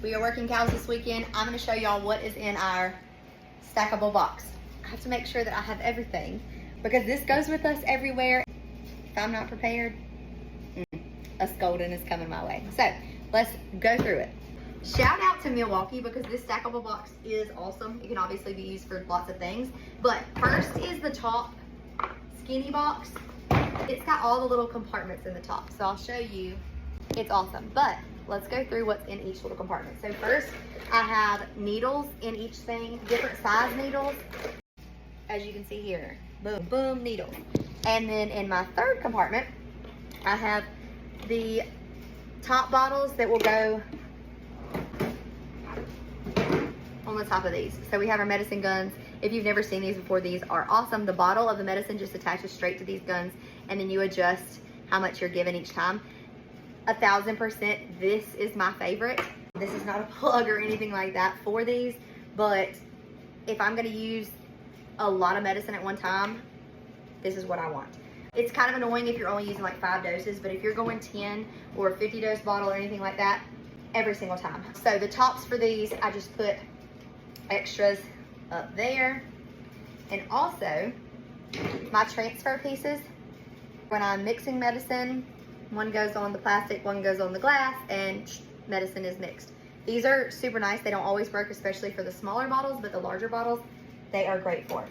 We are working cows this weekend. I'm going to show y'all what is in our stackable box. I have to make sure that I have everything because this goes with us everywhere. If I'm not prepared, a scolding is coming my way. So let's go through it. Shout out to Milwaukee because this stackable box is awesome. It can obviously be used for lots of things. But first is the top skinny box. It's got all the little compartments in the top. So I'll show you. It's awesome. But let's go through what's in each little compartment. So first, I have needles in each thing, different size needles. As you can see here, boom, boom, needles. And then in my third compartment, I have the top bottles that will go on the top of these. So we have our medicine guns. If you've never seen these before, these are awesome. The bottle of the medicine just attaches straight to these guns, and then you adjust how much you're given each time. 1000%, this is my favorite. This is not a plug or anything like that for these, but if I'm gonna use a lot of medicine at one time, this is what I want. It's kind of annoying if you're only using like 5 doses, but if you're going 10 or a 50 dose bottle or anything like that, every single time. So the tops for these, I just put extras up there. And also my transfer pieces, when I'm mixing medicine, one goes on the plastic, one goes on the glass, and medicine is mixed. These are super nice. They don't always work, especially for the smaller bottles, but the larger bottles, they are great for.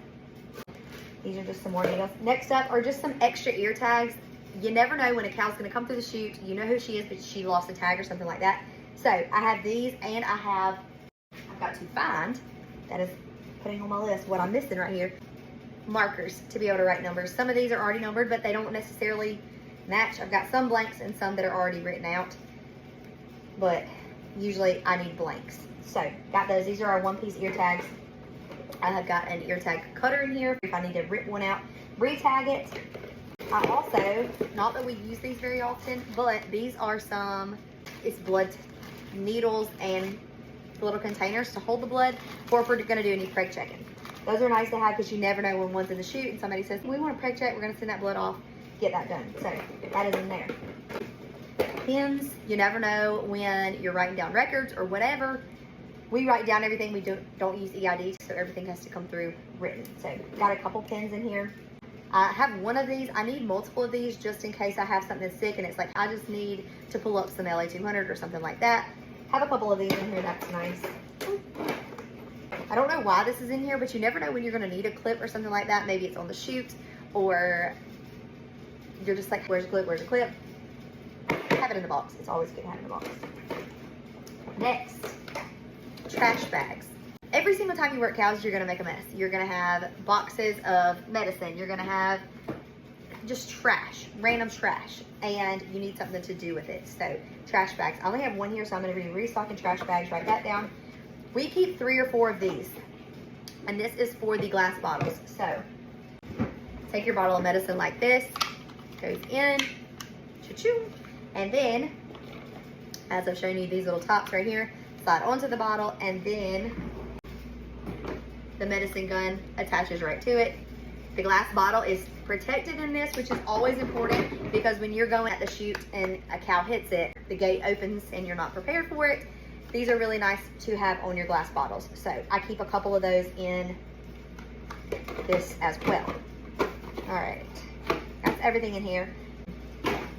These are just some more needles. Next up are just some extra ear tags. You never know when a cow's gonna come through the chute. You know who she is, but she lost a tag or something like that. So I have these, and I've got to find, that is putting on my list what I'm missing right here, markers to be able to write numbers. Some of these are already numbered, but they don't necessarily match. I've got some blanks and some that are already written out, but usually I need blanks. So got those. These are our one-piece ear tags. I have got an ear tag cutter in here if I need to rip one out, re-tag it. I also, not that we use these very often, but these are it's blood needles and little containers to hold the blood for if we're gonna do any preg checking. Those are nice to have because you never know when one's in the chute and somebody says, we want a preg check, we're gonna send that blood off, get that done. So that is in there. Pens, you never know when you're writing down records or whatever. We write down everything. We don't use EID, so everything has to come through written. So got a couple pens in here. I have one of these. I need multiple of these just in case I have something sick and it's like I just need to pull up some LA200 or something like that. Have a couple of these in here. That's nice. I don't know why this is in here, but you never know when you're going to need a clip or something like that. Maybe it's on the chute, or you're just like, where's the clip? Where's the clip? Have it in the box. It's always good to have it in the box. Next, trash bags. Every single time you work cows, you're gonna make a mess. You're gonna have boxes of medicine. You're gonna have just trash, random trash, and you need something to do with it. So trash bags. I only have one here, so I'm gonna be restocking trash bags. Write that down. We keep 3 or 4 of these, and this is for the glass bottles. So take your bottle of medicine like this, goes in, choo-choo, and then, as I've shown you, these little tops right here, slide onto the bottle, and then the medicine gun attaches right to it. The glass bottle is protected in this, which is always important because when you're going at the chute and a cow hits it, the gate opens and you're not prepared for it. These are really nice to have on your glass bottles. So I keep a couple of those in this as well. All right, that's everything in here.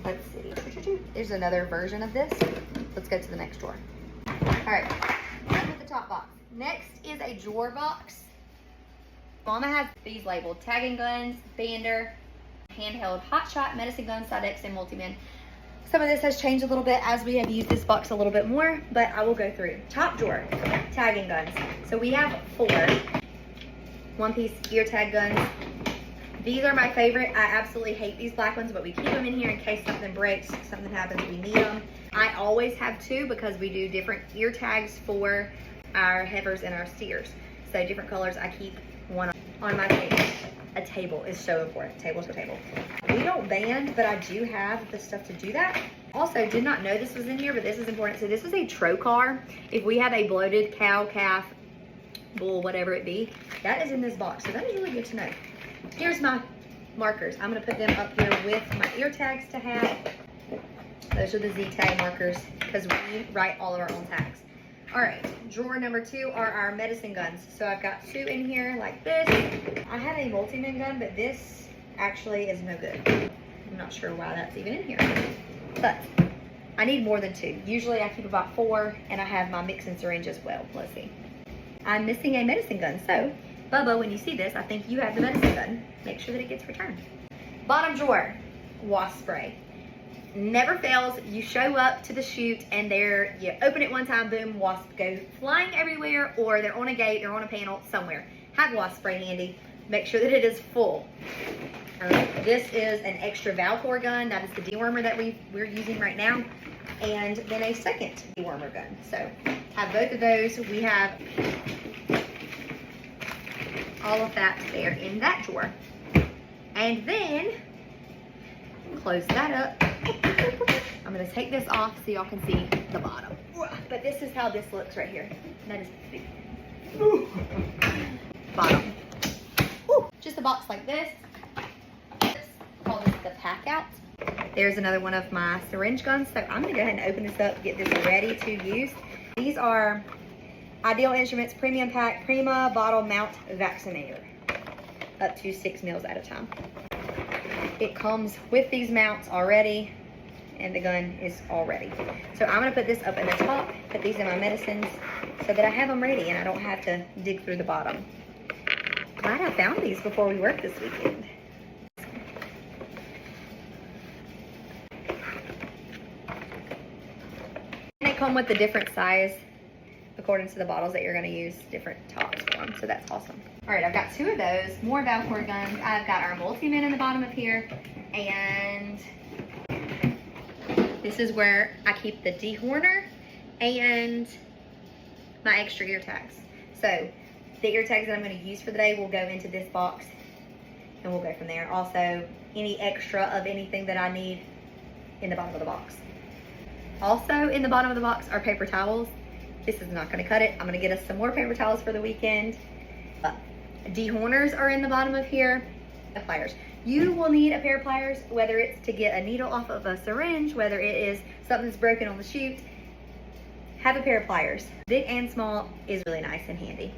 Let's see, there's another version of this. Let's go to the next drawer. All right, done with the top box. Next is a drawer box. Mama has these labeled: tagging guns, bander, handheld hot shot, medicine gun, Sidex, and multi-min. Some of this has changed a little bit as we have used this box a little bit more, but I will go through. Top drawer, tagging guns. So we have 4 one-piece ear tag guns. These are my favorite. I absolutely hate these black ones, but we keep them in here in case something breaks, something happens, we need them. I always have 2 because we do different ear tags for our heifers and our steers. So different colors. I keep one on my table. A table is so important. Table to a table. We don't band, but I do have the stuff to do that. Also, did not know this was in here, but this is important. So this is a trocar. If we have a bloated cow, calf, bull, whatever it be, that is in this box. So that is really good to know. Here's my markers. I'm gonna put them up here with my ear tags to have. Those are the Z tag markers because we write all of our own tags. All right, drawer number 2 are our medicine guns. So I've got 2 in here like this. I have a multi-min gun, but this actually is no good. I'm not sure why that's even in here, but I need more than 2. Usually I keep about 4, and I have my mixing syringe as well. Let's see. I'm missing a medicine gun, so Bubba, when you see this, I think you have the medicine gun. Make sure that it gets returned. Bottom drawer, wasp spray. Never fails. You show up to the shoot and you open it one time, boom, wasps go flying everywhere, or they're on a gate or on a panel somewhere. Have wasp spray handy. Make sure that it is full. This is an extra Valcor gun. That is the dewormer that we're using right now. And then a second dewormer gun. So have both of those. We have all of that there in that drawer. And then close that up. I'm gonna take this off so y'all can see the bottom. But this is how this looks right here. That is big. Bottom. Ooh, just a box like this. Call this the pack out. There's another one of my syringe guns. So I'm gonna go ahead and open this up, get this ready to use. These are Ideal Instruments Premium Pack Prima Bottle Mount Vaccinator. Up to 6 mils at a time. It comes with these mounts already, and the gun is all ready. So I'm gonna put this up in the top, put these in my medicines, so that I have them ready and I don't have to dig through the bottom. Glad I found these before we worked this weekend. And they come with the different size, according to the bottles that you're gonna use, different tops for them, so that's awesome. All right, I've got 2 of those, more Valcor guns. I've got our multi-min in the bottom of here, and this is where I keep the dehorner and my extra ear tags. So the ear tags that I'm gonna use for the day will go into this box, and we'll go from there. Also, any extra of anything that I need in the bottom of the box. Also in the bottom of the box are paper towels. This is not gonna cut it. I'm gonna get us some more paper towels for the weekend. Dehorners are in the bottom of here. Pliers. You will need a pair of pliers, whether it's to get a needle off of a syringe, whether it is something that's broken on the shoot. Have a pair of pliers. Big and small is really nice and handy.